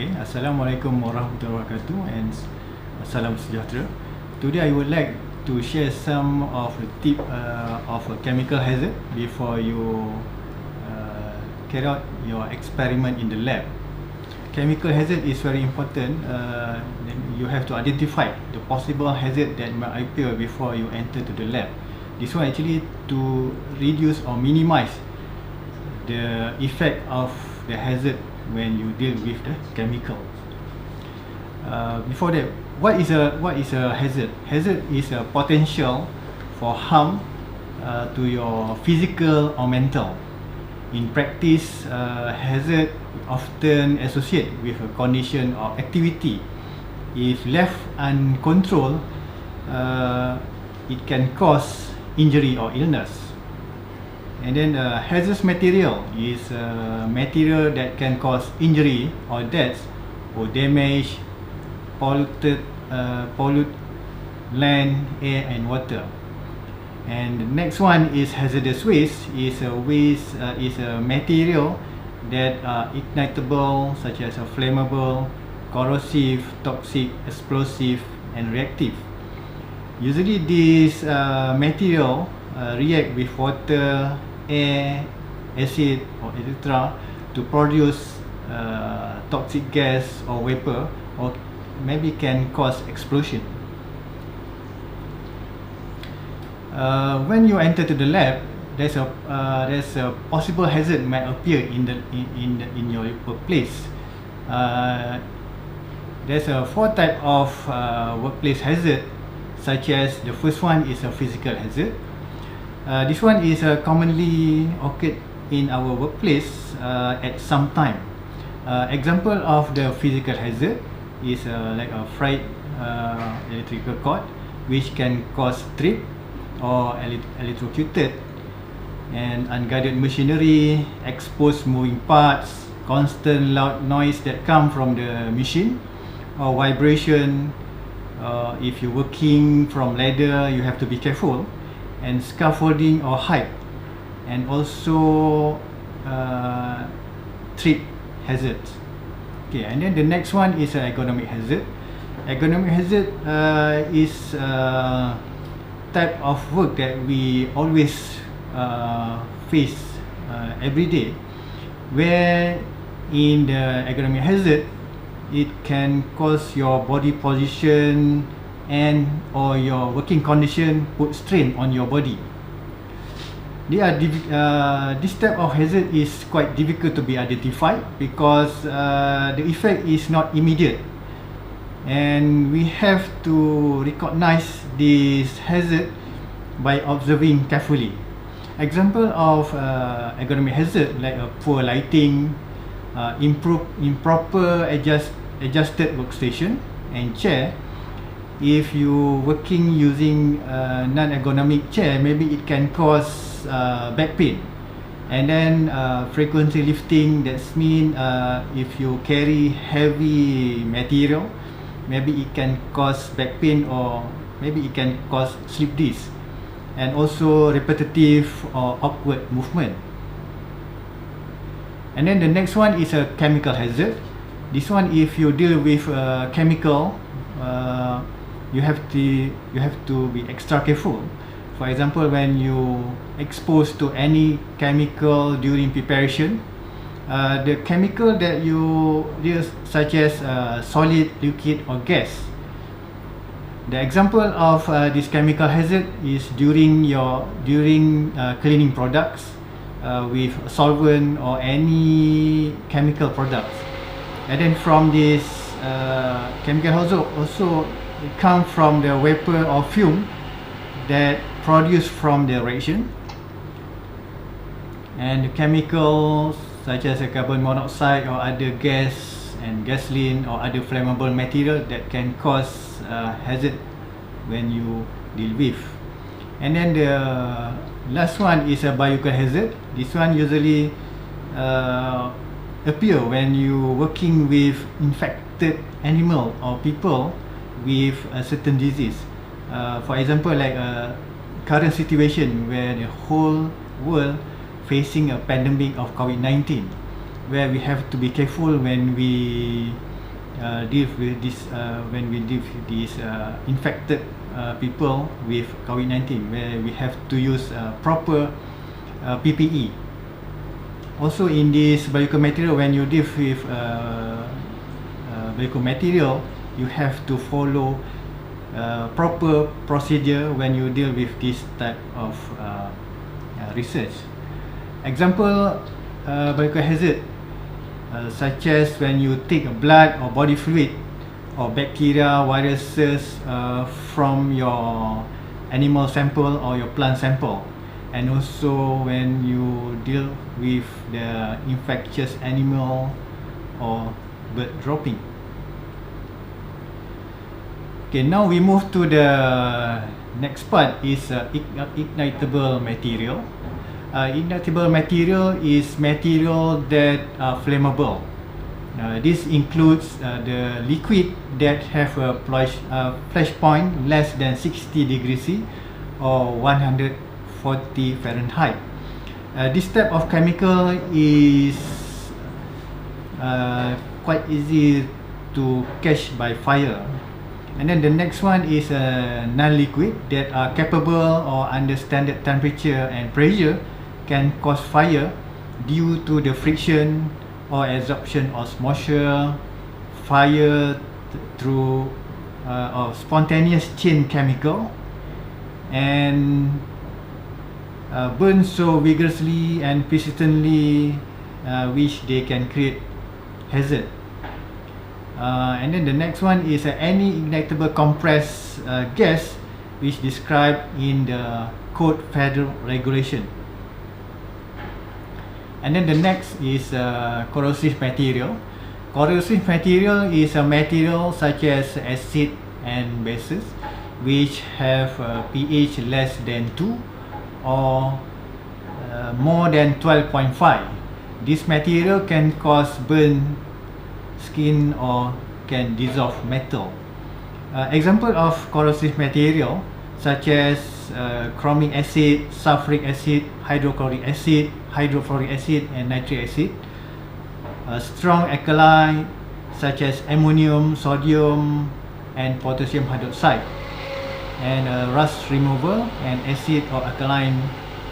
Okay, Assalamualaikum warahmatullahi wabarakatuh and salam sejahtera. Today I would like to share some of the tip of a chemical hazard before you carry out your experiment in the lab. Chemical hazard is very important. You have to identify the possible hazard that might appear before you enter to the lab. This one actually to reduce or minimize the effect of the hazard when you deal with the chemical. Before that, what is a hazard? Hazard is a potential for harm to your physical or mental. In practice, hazard often associated with a condition or activity. If left uncontrolled, it can cause injury or illness. And then hazardous material is a material that can cause injury or death or damage, pollute land, air and water. And the next one is hazardous waste. Is a material that are ignitable, such as a flammable, corrosive, toxic, explosive and reactive. Usually these material react with water, air, acid or etc. to produce toxic gas or vapor, or maybe can cause explosion. When you enter to the lab, there's a possible hazard might appear in your workplace. There's a 4 type of workplace hazard, such as the first one is a physical hazard. This one is commonly occurred in our workplace at some time. Example of the physical hazard is like a fried electrical cord, which can cause trip or electrocuted, and unguarded machinery, exposed moving parts, constant loud noise that come from the machine, or vibration. If you're working from ladder, you have to be careful, and scaffolding or height, and also trip hazards. Okay, and then the next one is an ergonomic hazard. Ergonomic hazard is type of work that we always face every day, where in the ergonomic hazard it can cause your body position and or your working condition put strain on your body. This type of hazard is quite difficult to be identified because the effect is not immediate, and we have to recognize this hazard by observing carefully. Example of ergonomic hazard like a poor lighting, improper adjusted workstation and chair. If you working using non-ergonomic chair, maybe it can cause back pain. And then frequency lifting, that's mean if you carry heavy material, maybe it can cause back pain, or maybe it can cause slip disc, and also repetitive or awkward movement. And then the next one is a chemical hazard. This one, if you deal with chemical, you have to be extra careful. For example, when you exposed to any chemical during preparation, the chemical that you use, such as solid, liquid or gas. The example of this chemical hazard is during cleaning products with solvent or any chemical products. And then from this chemical also it comes from the vapor or fume that produced from the reaction, and the chemicals such as carbon monoxide or other gas and gasoline or other flammable material that can cause hazard when you deal with. And then the last one is a biochemical hazard. This one usually appear when you working with infected animal or people with a certain disease. For example, like a current situation where the whole world facing a pandemic of COVID-19, where we have to be careful when we deal with this when we deal with these infected people with COVID-19, where we have to use proper PPE. Also, in this biological material, when you deal with biological material, you have to follow proper procedure when you deal with this type of research. Example, biological hazard, such as when you take blood or body fluid or bacteria, viruses from your animal sample or your plant sample, and also when you deal with the infectious animal or bird dropping. Okay, now we move to the next part, is ignitable material. Ignitable material is material that are flammable. This includes the liquid that have a flash point less than 60 degrees C or 140 Fahrenheit. This type of chemical is quite easy to catch by fire. And then the next one is non-liquid that are capable or under standard temperature and pressure can cause fire due to the friction or absorption of moisture, fire through or spontaneous chain chemical, and burn so vigorously and persistently which they can create hazard. And then the next one is any ignitable compressed gas, which described in the Code Federal Regulation. And then the next is corrosive material. Corrosive material is a material such as acid and bases which have pH less than 2 or more than 12.5. This material can cause burn skin or can dissolve metal. Example of corrosive material such as chromic acid, sulfuric acid, hydrochloric acid, hydrofluoric acid, and nitric acid. Strong alkali such as ammonium, sodium, and potassium hydroxide, and rust remover and acid or alkaline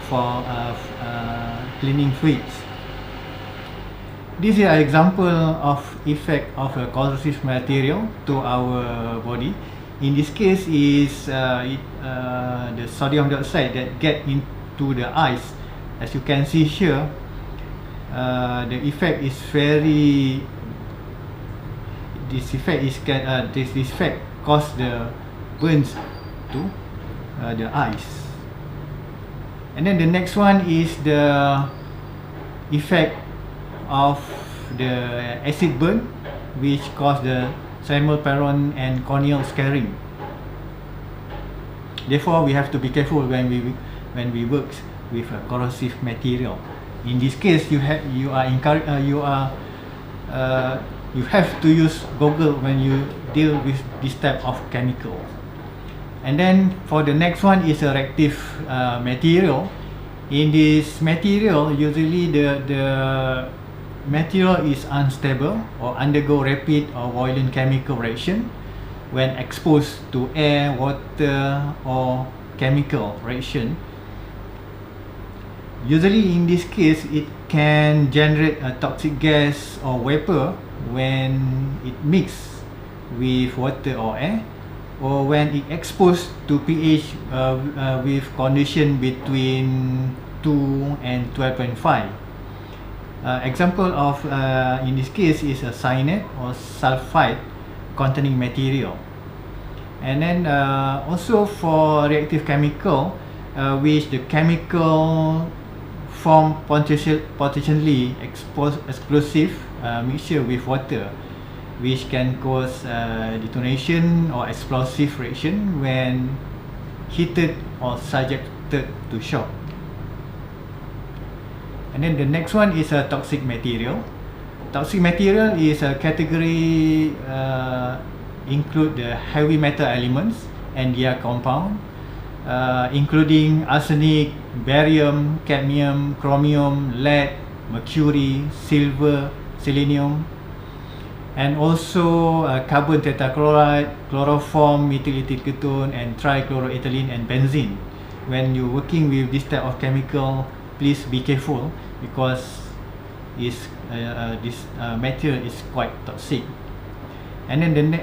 for cleaning fluids. This is an example of effect of a corrosive material to our body. In this case is the sodium dioxide that get into the eyes. As you can see here, the effect is very. This effect cause the burns to the eyes. And then the next one is the effect of the acid burn, which cause the cerebral peron and corneal scarring. Therefore, we have to be careful when we work with a corrosive material. In this case, you have to use goggle when you deal with this type of chemical. And then for the next one is a reactive material. In this material, usually the material is unstable or undergo rapid or violent chemical reaction when exposed to air, water, or chemical reaction. Usually in this case, it can generate a toxic gas or vapor when it mixes with water or air, or when it exposed to pH with condition between 2 and 12.5. Example of in this case is a cyanide or sulfide containing material. And then also for reactive chemical, which the chemical form potentially explosive mixture with water, which can cause detonation or explosive reaction when heated or subjected to shock. And then the next one is a toxic material. Toxic material is a category include the heavy metal elements and their compound, including arsenic, barium, cadmium, chromium, lead, mercury, silver, selenium. and also carbon tetrachloride, chloroform, methyl ethyl ketone, and trichloroethylene and benzene. When you're working with this type of chemical, please be careful because this material is quite toxic. And then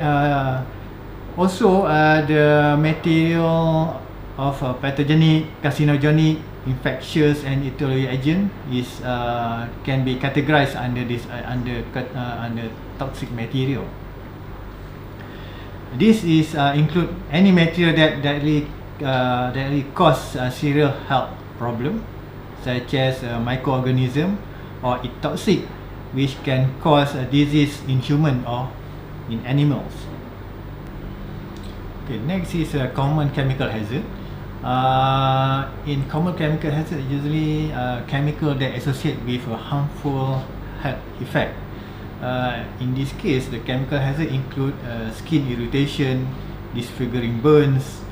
also the material of pathogenic, carcinogenic, infectious, and etiology agent is can be categorized under this under toxic material. This is include any material that directly cause serious health problem, such as microorganism, or it toxic, which can cause a disease in human or in animals. Okay, next is a common chemical hazard. In common chemical hazard, usually chemical that associate with a harmful health effect. In this case, the chemical hazard include skin irritation, disfiguring burns,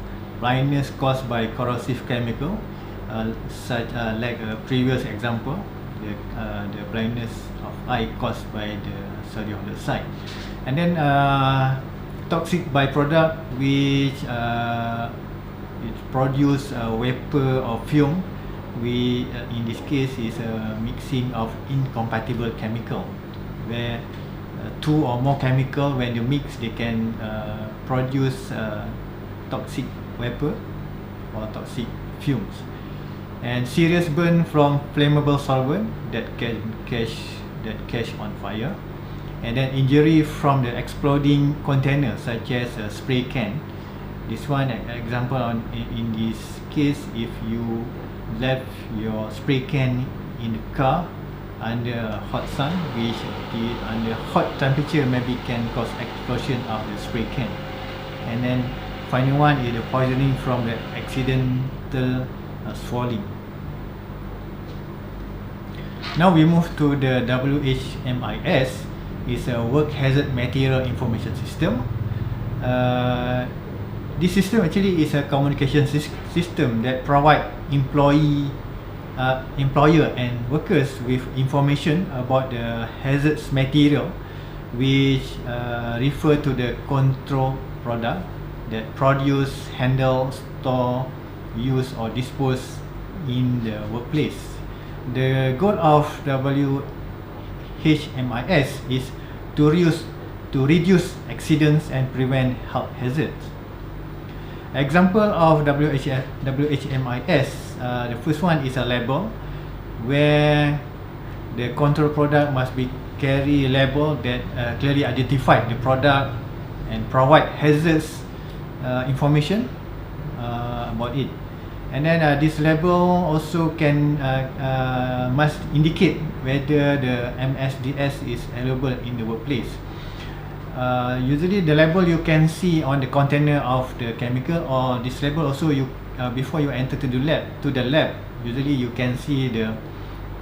blindness caused by corrosive chemical, such like a previous example, the blindness of eye caused by the sodium dioxide, and then toxic byproduct which it produce vapor or fume. In this case is a mixing of incompatible chemical, where two or more chemical, when you mix, they can produce toxic vapor or toxic fumes. And serious burn from flammable solvent that can catch on fire, and then injury from the exploding container, such as a spray can. This one example in this case, if you left your spray can in the car under hot sun, which under hot temperature maybe can cause explosion of the spray can. And then final one is the poisoning from the accidental swallowing. Now we move to the WHMIS. Is a work hazard material information system. This system actually is a communication system that provide employer and workers with information about the hazardous material, which refer to the control product that produce, handle, store, use, or dispose in the workplace. The goal of WHMIS is to reduce accidents and prevent health hazards. Example of WHMIS, the first one is a label, where the control product must be carry a label that clearly identify the product and provide hazardous information about it. And then this label also can must indicate whether the MSDS is available in the workplace. Usually the label you can see on the container of the chemical, or this label also you before you enter to the lab, usually you can see the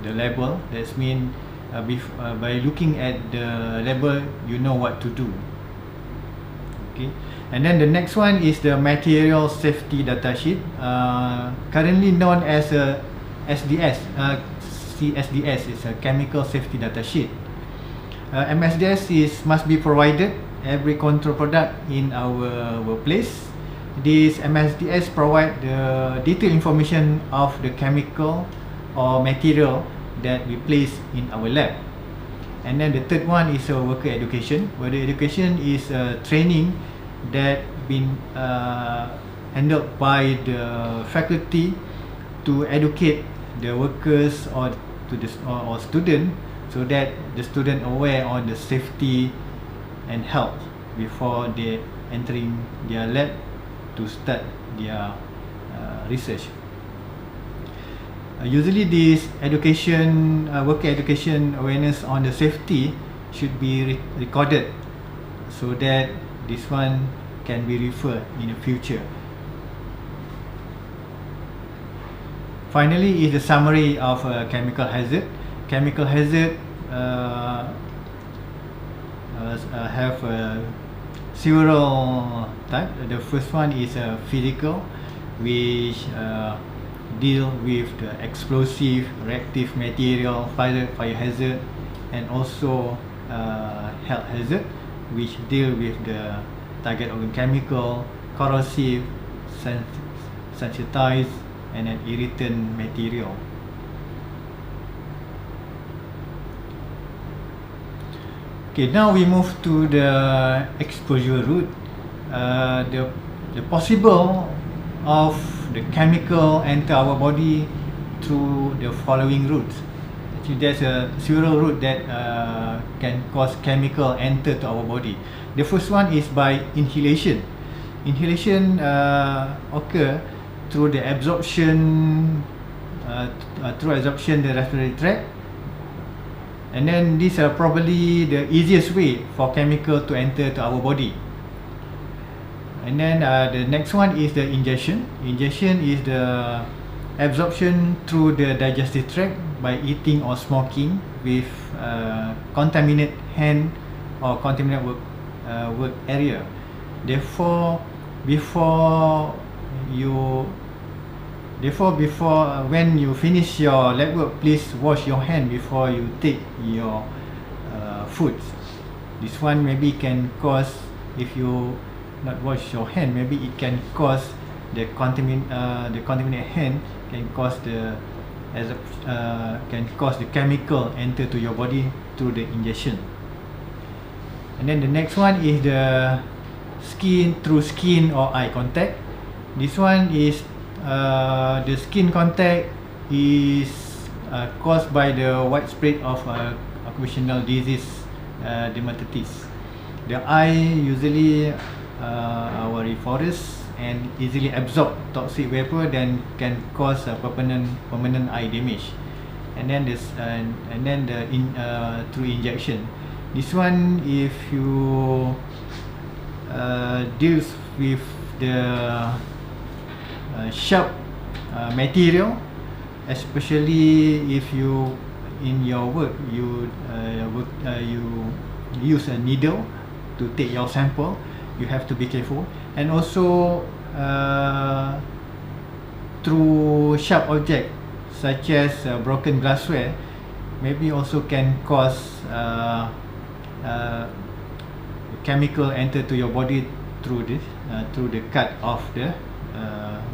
label. That's mean by looking at the label, you know what to do. Okay. And then the next one is the material safety data sheet, currently known as a SDS. CSDS is a chemical safety data sheet. MSDS must be provided every control product in our workplace. This MSDS provide the detailed information of the chemical or material that we place in our lab. And then the third one is worker education, where the education is training that been handled by the faculty to educate the workers or to the or student, so that the student aware on the safety and health before they entering their lab to start their research. Usually this education, worker education awareness on the safety should be recorded, so that this one can be referred in the future. Finally is the summary of chemical hazard. Chemical hazard have several types. The first one is physical, which deal with the explosive, reactive material, fire hazard, and also health hazard, which deal with the target organ chemical, corrosive, sensitized, and an irritant material. Okay, now we move to the exposure route. The possible of the chemical enter our body through the following routes. Actually, there's a several route that can cause chemical enter to our body. The first one is by inhalation. Inhalation occur through the absorption, the respiratory tract. And then these are probably the easiest way for chemical to enter to our body. And then the next one is the ingestion. Ingestion is the absorption through the digestive tract by eating or smoking with contaminated hand or contaminated work area. Therefore, when you finish your lab work, please wash your hand before you take your food. This one maybe can cause, if you not wash your hand, maybe it can cause the contaminated hand can cause the chemical enter to your body through the ingestion. And then the next one is the through skin or eye contact. This one is the skin contact is caused by the widespread of occupational disease, dermatitis. The eye usually auriferous and easily absorb toxic vapor, then can cause permanent eye damage. And then through injection. This one, if you deals with the sharp material, especially if you in your work you use a needle to take your sample, you have to be careful. And also through sharp object such as broken glassware, maybe also can cause chemical enter to your body through the cut of the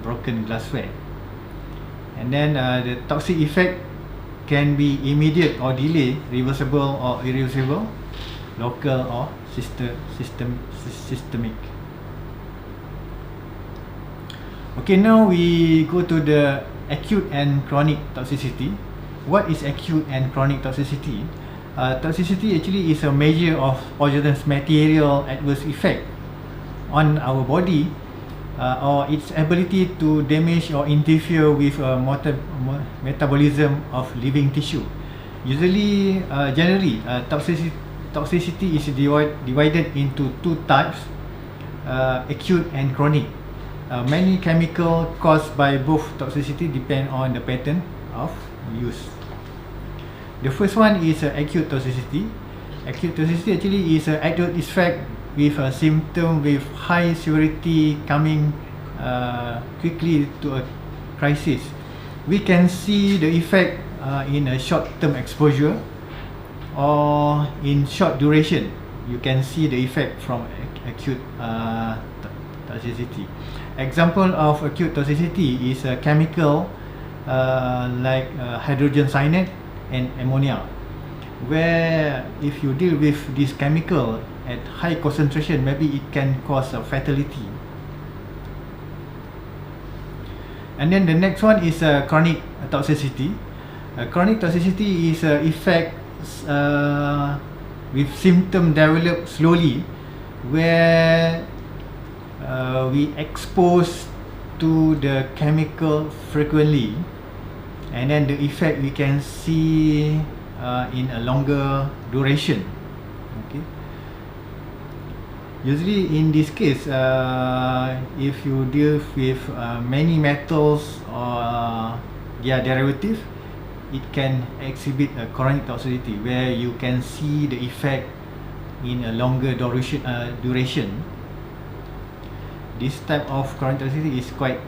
broken glassware. And then the toxic effect can be immediate or delayed, reversible or irreversible, local or systemic. Okay, now we go to the acute and chronic toxicity. What is acute and chronic toxicity? Toxicity actually is a measure of poisonous material adverse effect on our body, or its ability to damage or interfere with metabolism of living tissue. Usually, generally, toxicity is divided into two types, acute and chronic. Many chemicals caused by both toxicity depend on the pattern of use. The first one is acute toxicity. Acute toxicity actually is an adverse effect with a symptom with high severity coming quickly to a crisis. We can see the effect in a short-term exposure or in short duration. You can see the effect from acute toxicity. Example of acute toxicity is a chemical like hydrogen cyanide and ammonia, where if you deal with this chemical at high concentration, maybe it can cause a fatality. And then the next one is chronic toxicity. Chronic toxicity is effect with symptom develop slowly, where we expose to the chemical frequently, and then the effect we can see in a longer duration. Okay. Usually in this case, if you deal with many metals or their derivative, it can exhibit a chronic toxicity where you can see the effect in a longer duration. This type of chronic toxicity is quite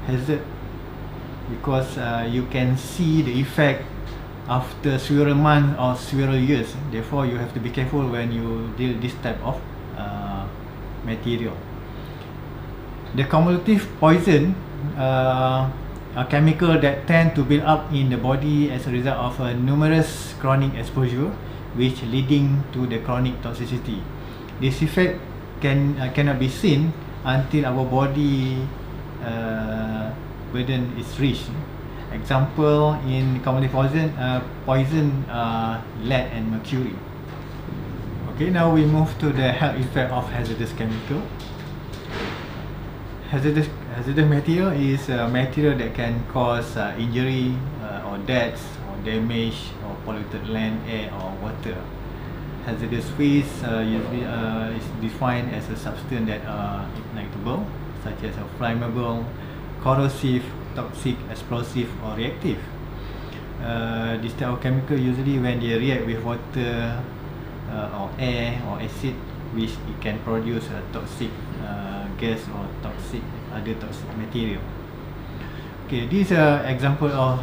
hazard, because you can see the effect after several months or several years. Therefore, you have to be careful when you deal this type of material. The cumulative poison are chemical that tend to build up in the body as a result of numerous chronic exposure, which leading to the chronic toxicity. This effect cannot be seen until our body burden is reached. Example in cumulative poison lead and mercury. Okay, now we move to the health effect of hazardous chemical. Hazardous material is a material that can cause injury or deaths or damage or polluted land, air or water. Hazardous waste usually is defined as a substance that are ignitable, such as a flammable, corrosive, toxic, explosive or reactive. This type of chemical usually when they react with water or air or acid, which it can produce a toxic gas or other toxic material. Okay, these are example of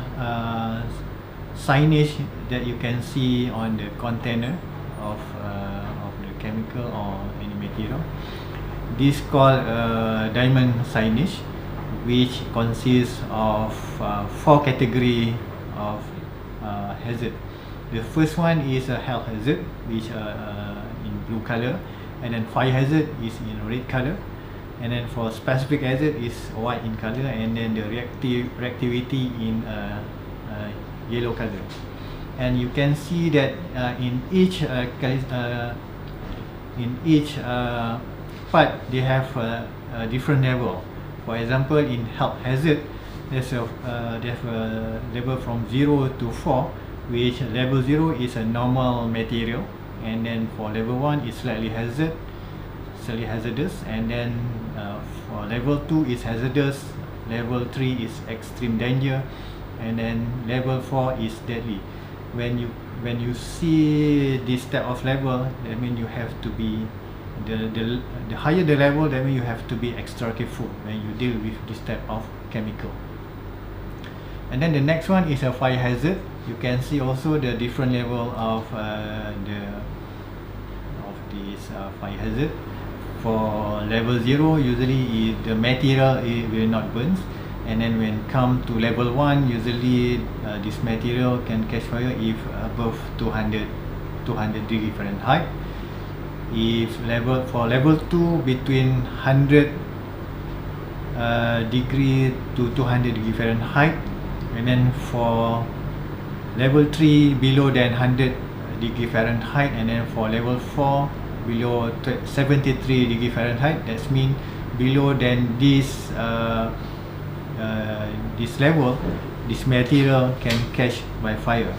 signage that you can see on the container of the chemical or any material. This called diamond signage, which consists of 4 category of hazard. The first one is a health hazard, which in blue color, and then fire hazard is in red color, and then for specific hazard is white in color, and then the reactivity in yellow color. And you can see that in each part they have a different level. For example, in health hazard, they have a level from 0 to 4, which level 0 is a normal material, and then for level 1 is slightly hazardous, and then for level 2 is hazardous, level 3 is extreme danger, and then level 4 is deadly. When you see this type of level, that means you have to be the higher the level, that means you have to be extra careful when you deal with this type of chemical. And then the next one is a fire hazard. You can see also the different level of this fire hazard. For level 0, usually the material will not burn, and then when come to level 1, usually this material can catch fire if above 200 degree Fahrenheit. For level 2, between 100 degree to 200 degree Fahrenheit, and then for level 3 below than 100 degree Fahrenheit, and then for level 4 below 73 degree Fahrenheit. That means below than this level, this material can catch by fire.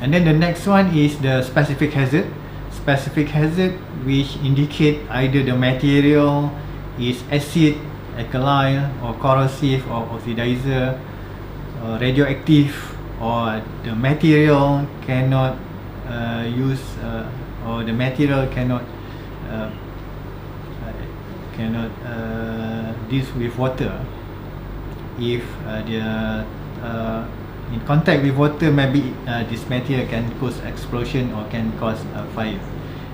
And then the next one is the specific hazard. Specific hazard, which indicate either the material is acid, alkaline, or corrosive, or oxidizer, radioactive, or the material cannot or the material cannot deal with water. If in contact with water, maybe this material can cause explosion or can cause fire.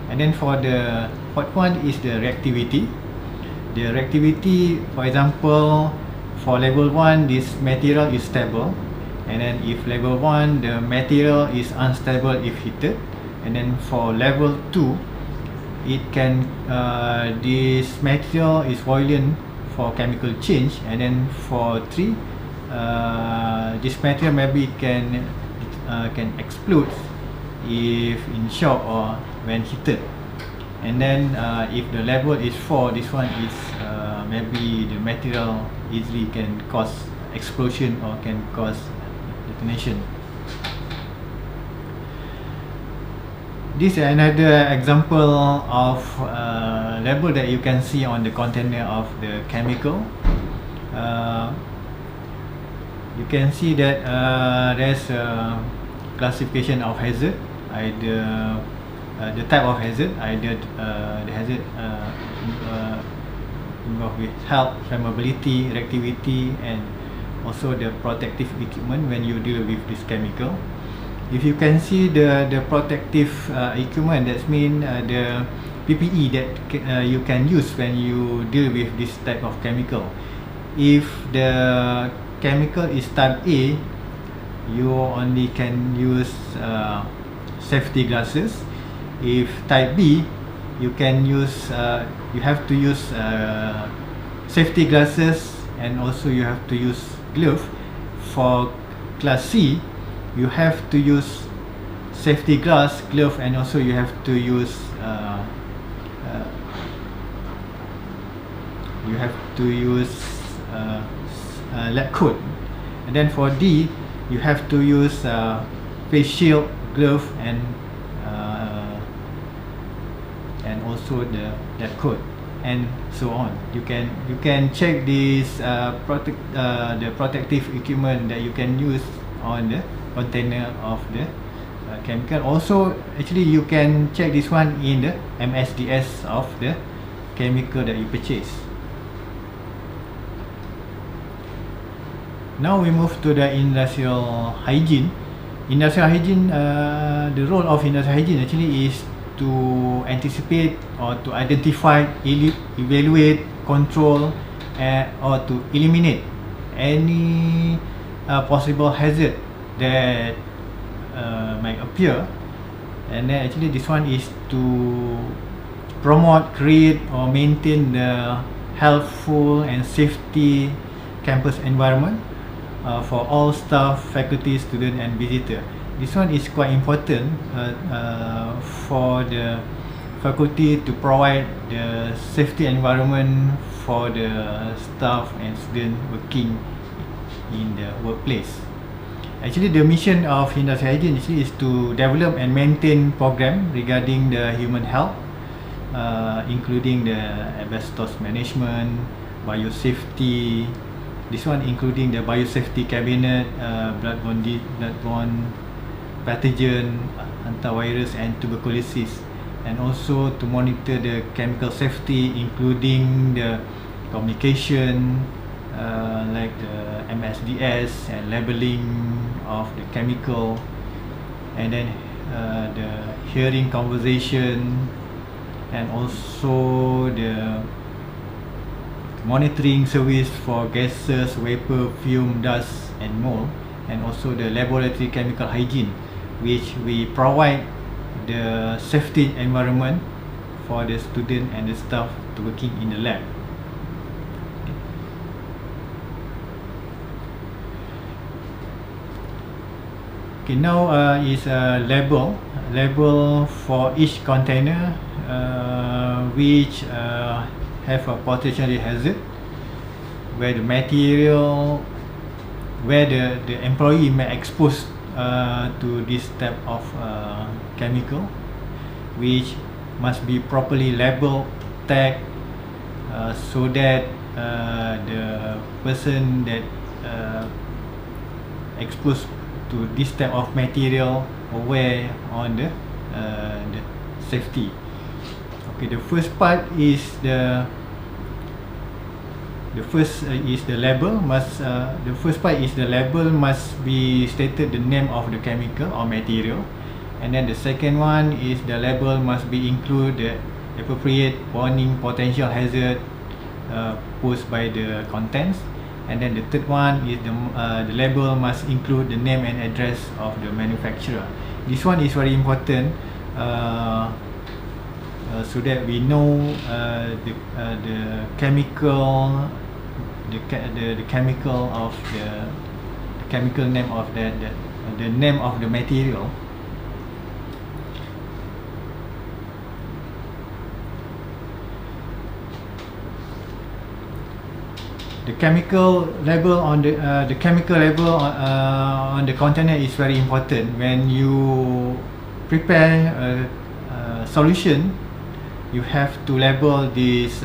And then for the fourth one is the reactivity. The reactivity, for example, for level 1, this material is stable, and then if level 1, the material is unstable if heated, and then for level 2, it can this material is violent for chemical change, and then for 3, this material maybe can explode if in shock or when heated. And then if the level is 4, this one is maybe the material easily can cause explosion or can cause detonation. This is another example of label that you can see on the container of the chemical. You can see that there's a classification of hazard, either the type of hazard, either the hazard involved with health, flammability, reactivity, and also the protective equipment when you deal with this chemical. If you can see the protective equipment, that means the PPE that you can use when you deal with this type of chemical. If the chemical is type A, you only can use safety glasses. If type B, you can use you have to use safety glasses, and also you have to use glove. For class C, you have to use safety glass, glove, and also you have to use lab coat. And then for D, you have to use face shield, glove, and also the lab coat, and so on. You can check this the protective equipment that you can use on the container of the chemical. Also, actually, you can check this one in the MSDS of the chemical that you purchase. Now we move to the industrial hygiene. Industrial hygiene, the role of industrial hygiene actually is to anticipate or to identify, evaluate, control, or to eliminate any possible hazard that might appear. And then actually this one is to promote, create, or maintain the healthful and safety campus environment for all staff, faculty, student, and visitor. This one is quite important for the faculty to provide the safety environment for the staff and student working in the workplace. Actually, the mission of industrial hygiene is to develop and maintain program regarding the human health, including the asbestos management, biosafety. This one including the biosafety cabinet, bloodborne pathogen, antivirus, and tuberculosis, and also to monitor the chemical safety, including the communication, like the MSDS and labeling of the chemical, and then the hearing conversation, and also the monitoring service for gases, vapor, fume, dust, and mold, and also the laboratory chemical hygiene, which we provide the safety environment for the student and the staff to working in the lab. Okay, now is a label for each container which have a potential hazard, where the material, where the employee may expose to this type of chemical, which must be properly labeled, tagged, so that the person that exposed to this type of material aware on the safety. Okay, the first part is the label. The first part is the label must be stated the name of the chemical or material, and then the second one is the label must be include the appropriate warning potential hazard posed by the contents, and then the third one is the label must include the name and address of the manufacturer. This one is very important, so that we know the chemical, the chemical of the chemical name of the name of the material. The chemical label on the chemical label on the container is very important. When you prepare a solution, you have to label this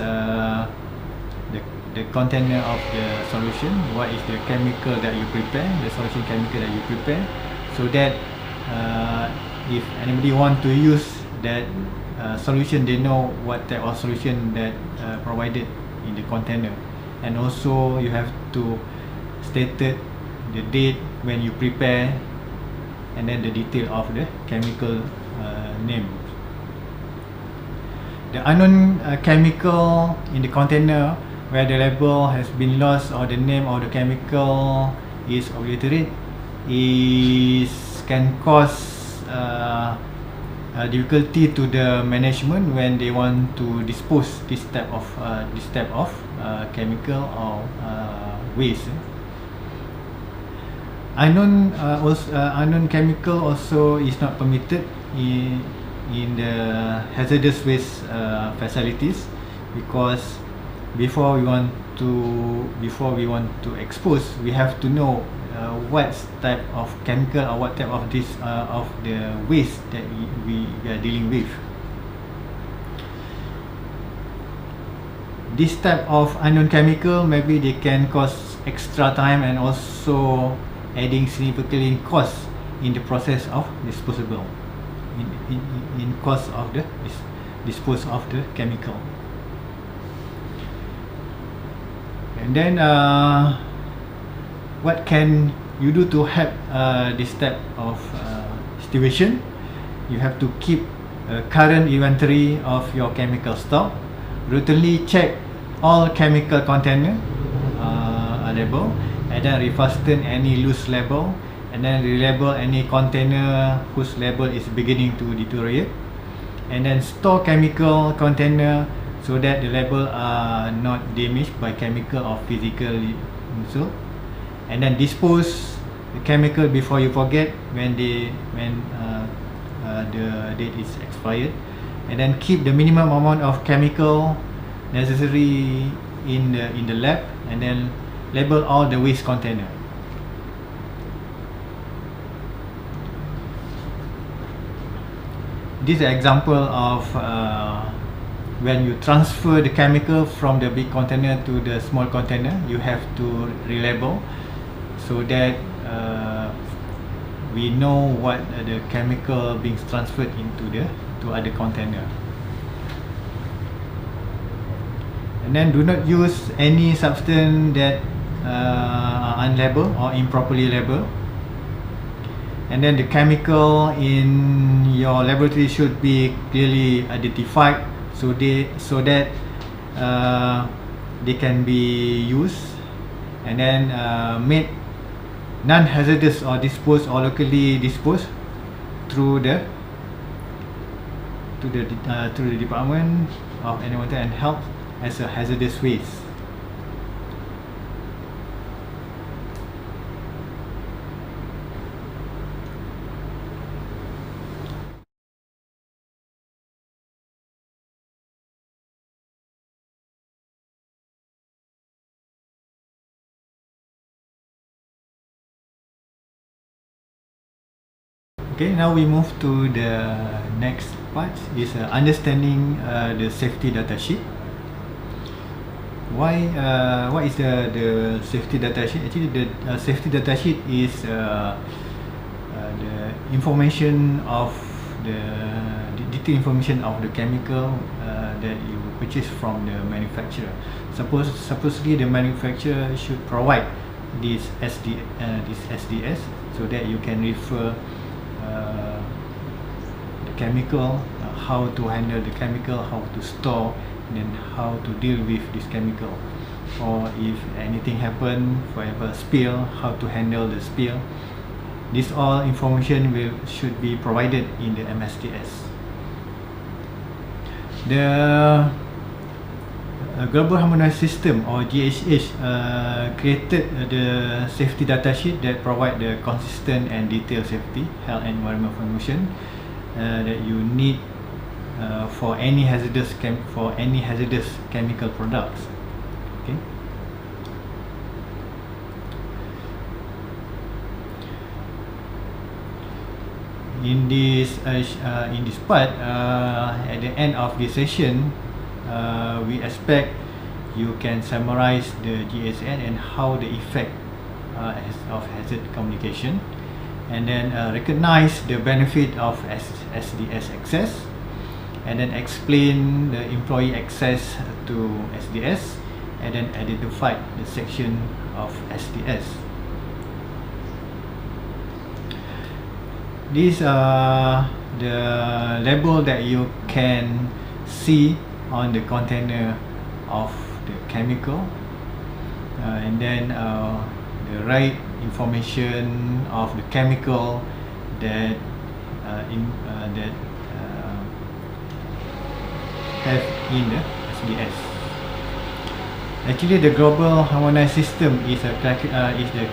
the container of the solution. What is the chemical that you prepare, the solution chemical that you prepare, so that if anybody want to use that solution, they know what type of solution that provided in the container. And also you have to stated the date when you prepare, and then the detail of the chemical name. The unknown chemical in the container where the label has been lost or the name of the chemical is obliterated can cause difficulty to the management when they want to dispose this type of chemical or waste. Unknown chemical also is not permitted in the hazardous waste facilities, because before we want to expose, we have to know what type of chemical or what type of the waste that we are dealing with. This type of unknown chemical, maybe they can cause extra time and also adding significantly cost in the process of disposable, in cost of the dispose of the chemical. And then what can you do to help this type of situation? You have to keep a current inventory of your chemical stock, routinely check all chemical container label, and then refasten any loose label, and then relabel any container whose label is beginning to deteriorate, and then store chemical container so that the label are not damaged by chemical or physical insult, and then dispose the chemical before you forget when the date is expired, and then keep the minimum amount of chemical necessary in the lab, and then label all the waste container. This is an example of when you transfer the chemical from the big container to the small container. You have to relabel so that we know what the chemical being transferred to other container. And then do not use any substance that are unlabeled or improperly labeled. And then the chemical in your laboratory should be clearly identified so that they can be used, and then made non-hazardous or disposed or locally disposed through the Department of Environmental and Health as a hazardous waste. Okay, now we move to the next part, is understanding the safety data sheet. What is the safety data sheet? Actually, the safety data sheet is the information of the detailed information of the chemical that you purchase from the manufacturer. Supposedly the manufacturer should provide this SDS so that you can refer the chemical, how to handle the chemical, how to store, and then how to deal with this chemical, or if anything happen, for example spill, how to handle the spill. This all information should be provided in the MSDS. The Global Harmonized System, or GHS, created the safety data sheet that provide the consistent and detailed safety, health and environment information that you need for any hazardous chemical products. Okay. In this part, at the end of this session, we expect you can summarize the GSN and how the effect of hazard communication, and then recognize the benefit of SDS access, and then explain the employee access to SDS, and then identify the section of SDS. These are the label that you can see on the container of the chemical, and then the right information of the chemical that have in the SDS. Actually, the global harmonized system is the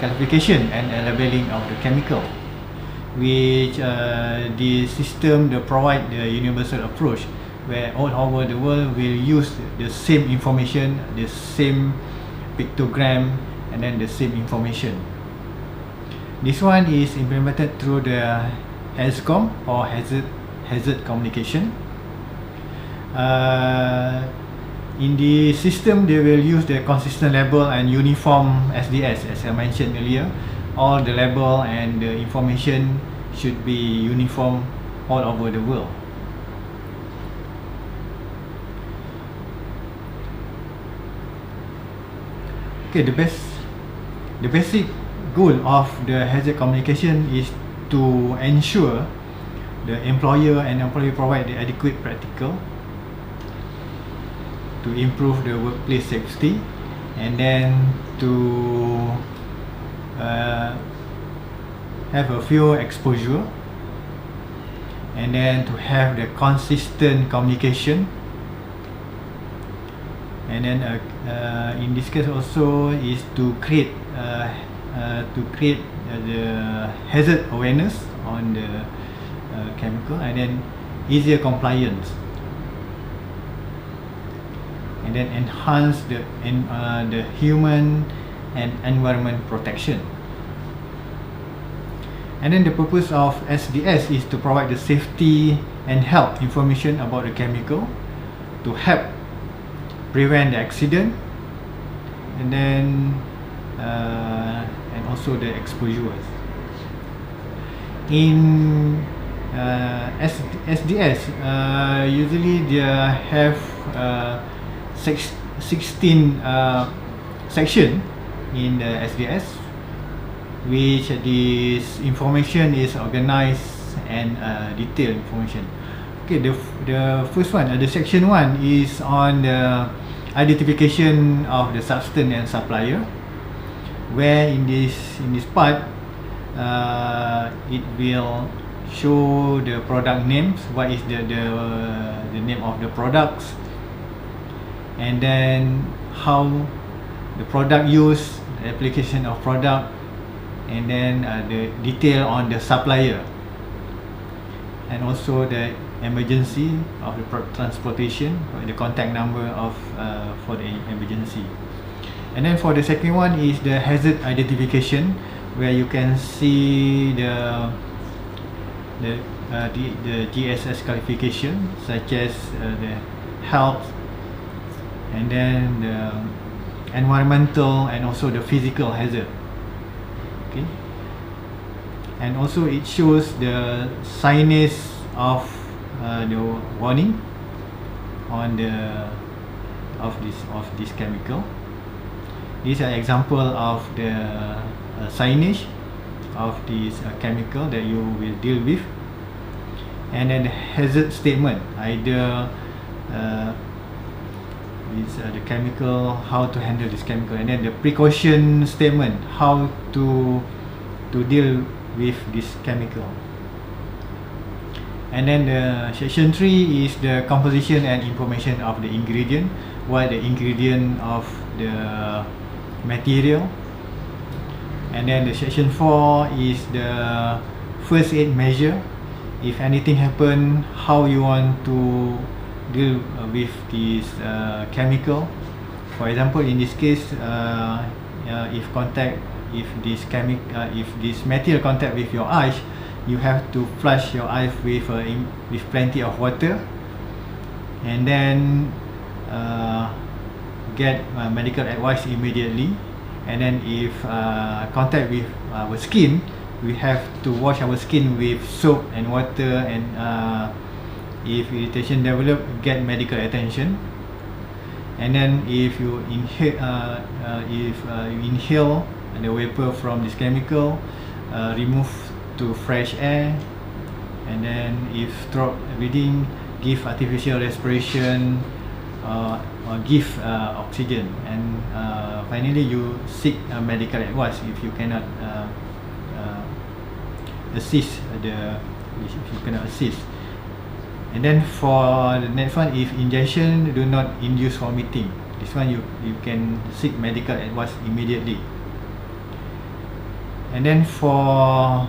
classification and labeling of the chemical, which the system provide the universal approach where all over the world will use the same information, the same pictogram, and then the same information. This one is implemented through the HAZCOM or hazard communication. In the system, they will use the consistent label and uniform SDS, as I mentioned earlier. All the label and the information should be uniform all over the world. Okay, the basic goal of the hazard communication is to ensure the employer and employee provide the adequate practical to improve the workplace safety, and then to have a few exposure, and then to have the consistent communication, and then in this case also is to create the hazard awareness on the chemical, and then easier compliance, and then enhance the human and environment protection. And then the purpose of SDS is to provide the safety and health information about the chemical to help prevent the accident, and then and also the exposures. In SDS, usually they have 16 section in the SDS, which this information is organized and detailed information. Okay, the first one, the section 1 is on the identification of the substance and supplier, where in this part it will show the product names, what is the name of the products, and then how the product use, the application of product, and then the detail on the supplier, and also the emergency of the transportation, the contact number of for the emergency. And then for the second one is the hazard identification, where you can see the GSS qualification, such as the health, and then the environmental, and also the physical hazard. Okay, and also it shows the signage of the warning on of this chemical. These are example of the signage of this chemical that you will deal with, and then the hazard statement, either the chemical, how to handle this chemical, and then the precaution statement, how to deal with this chemical. And then the section 3 is the composition and information of the ingredient, what the ingredient of the material. And then the section 4 is the first aid measure. If anything happen, how you want to deal with this chemical. For example, in this case, if this material contact with your eyes, you have to flush your eyes with plenty of water, and then get medical advice immediately. And then if contact with our skin, we have to wash our skin with soap and water, and if irritation develop, get medical attention. And then if you inhale the vapor from this chemical, remove to fresh air, and then if stop breathing, give artificial respiration, or give oxygen, and finally you seek medical advice if you cannot assist if you cannot assist. And then for the next one, if injection do not induce vomiting, this one you can seek medical advice immediately. And then for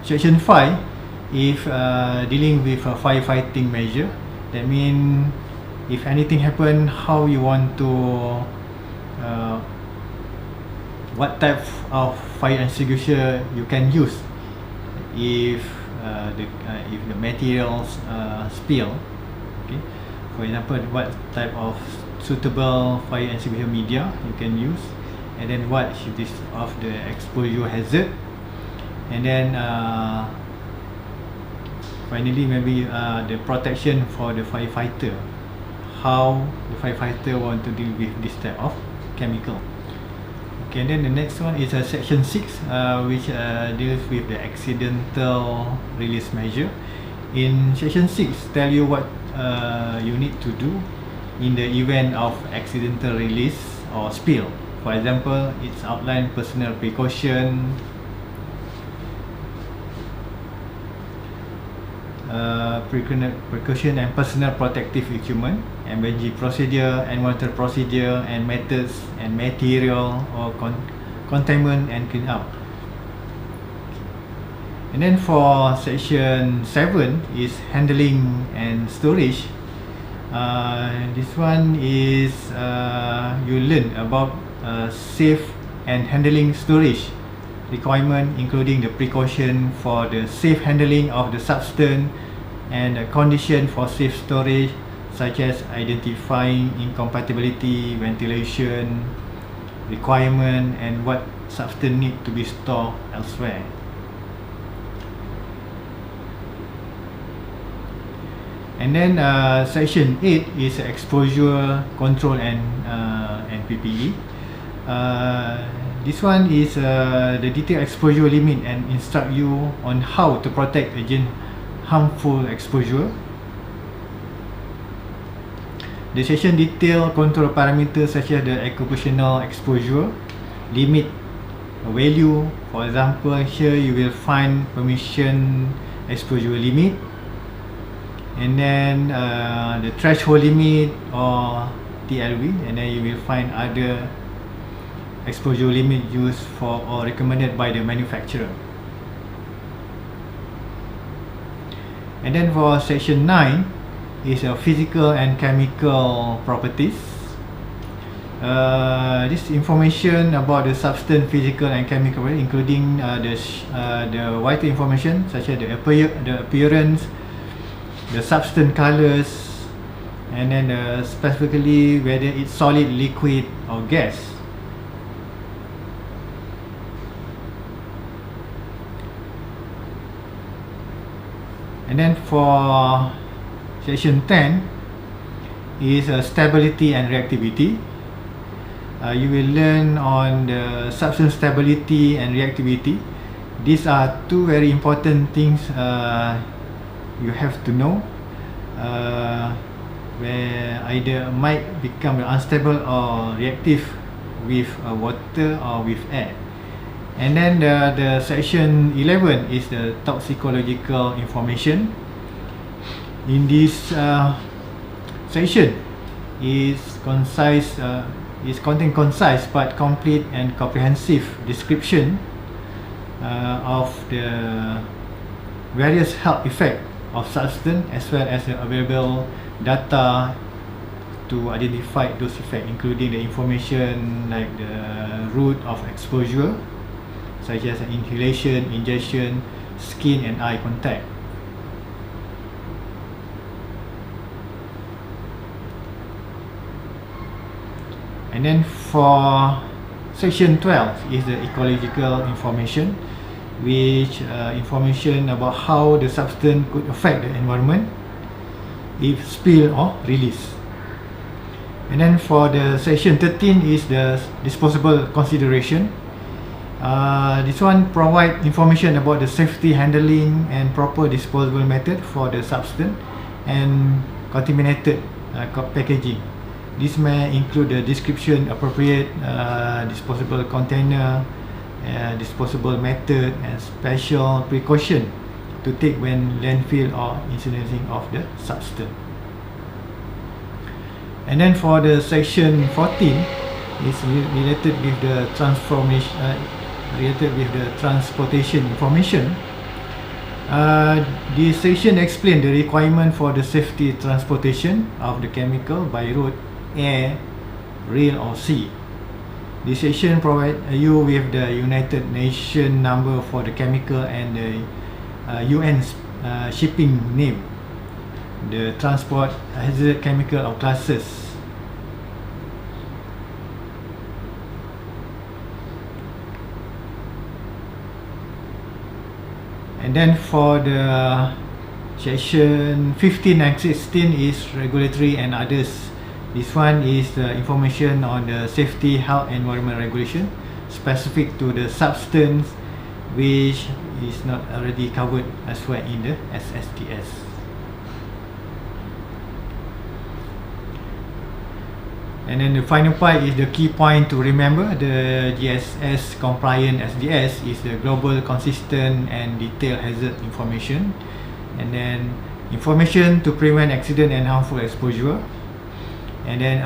section 5, if dealing with a firefighting measure, that means if anything happen, how you want to what type of fire extinguisher you can use if the materials spill. Okay, for example, what type of suitable fire extinguisher media you can use, and then what is of the exposure hazard, and then finally maybe the protection for the firefighter, how the firefighter want to deal with this type of chemical. Okay, and then the next one is section 6, which deals with the accidental release measure. In section 6, tell you what you need to do in the event of accidental release or spill. For example, it's outline personal precaution, precaution and personal protective equipment, emergency procedure and monitor procedure, and methods and material or containment and clean up. And then for section 7 is handling and storage. This one is you learn about safe and handling storage requirement, including the precaution for the safe handling of the substance and the condition for safe storage, such as identifying incompatibility, ventilation requirement, and what substance need to be stored elsewhere. And then section 8 is exposure control and PPE. This one is the detailed exposure limit and instruct you on how to protect against harmful exposure. The section detail control parameters such as the occupational exposure limit value. For example, here you will find permission exposure limit, and then the threshold limit or TLV, and then you will find other exposure limit used for or recommended by the manufacturer. And then for section 9 is physical and chemical properties. This information about the substance physical and chemical, including the vital information such as the appearance, the substance colors, and then specifically whether it's solid, liquid or gas. And then for section 10 is stability and reactivity. You will learn on the substance stability and reactivity. These are two very important things you have to know, where either might become unstable or reactive with water or with air. And then the section 11 is the toxicological information. In this section is concise, contain concise but complete and comprehensive description of the various health effects of substance, as well as the available data to identify those effects, including the information like the route of exposure, such as inhalation, ingestion, skin and eye contact. And then for section 12 is the ecological information, which information about how the substance could affect the environment if spill or release. And then for the section 13 is the disposable consideration. This one provide information about the safety handling and proper disposal method for the substance and contaminated packaging. This may include the description, appropriate disposable container, disposable method, and special precaution to take when landfill or incinerating of the substance. And then for the section 14 is related with the transportation information. This section explains the requirement for the safety transportation of the chemical by road, air, rail or sea. This section provides you with the United Nations number for the chemical and the UN's shipping name, the transport hazard chemical or classes. And then for the section 15 and 16 is regulatory and others. This one is the information on the safety, health, environment regulation specific to the substance which is not already covered as well in the SSTS. And then the final part is the key point to remember. The GSS compliant SDS is the global, consistent and detailed hazard information, and then information to prevent accident and harmful exposure, and then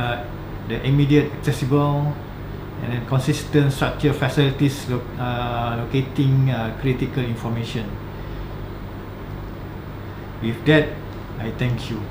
the immediate accessible and then consistent structure facilities locating critical information. With that, I thank you.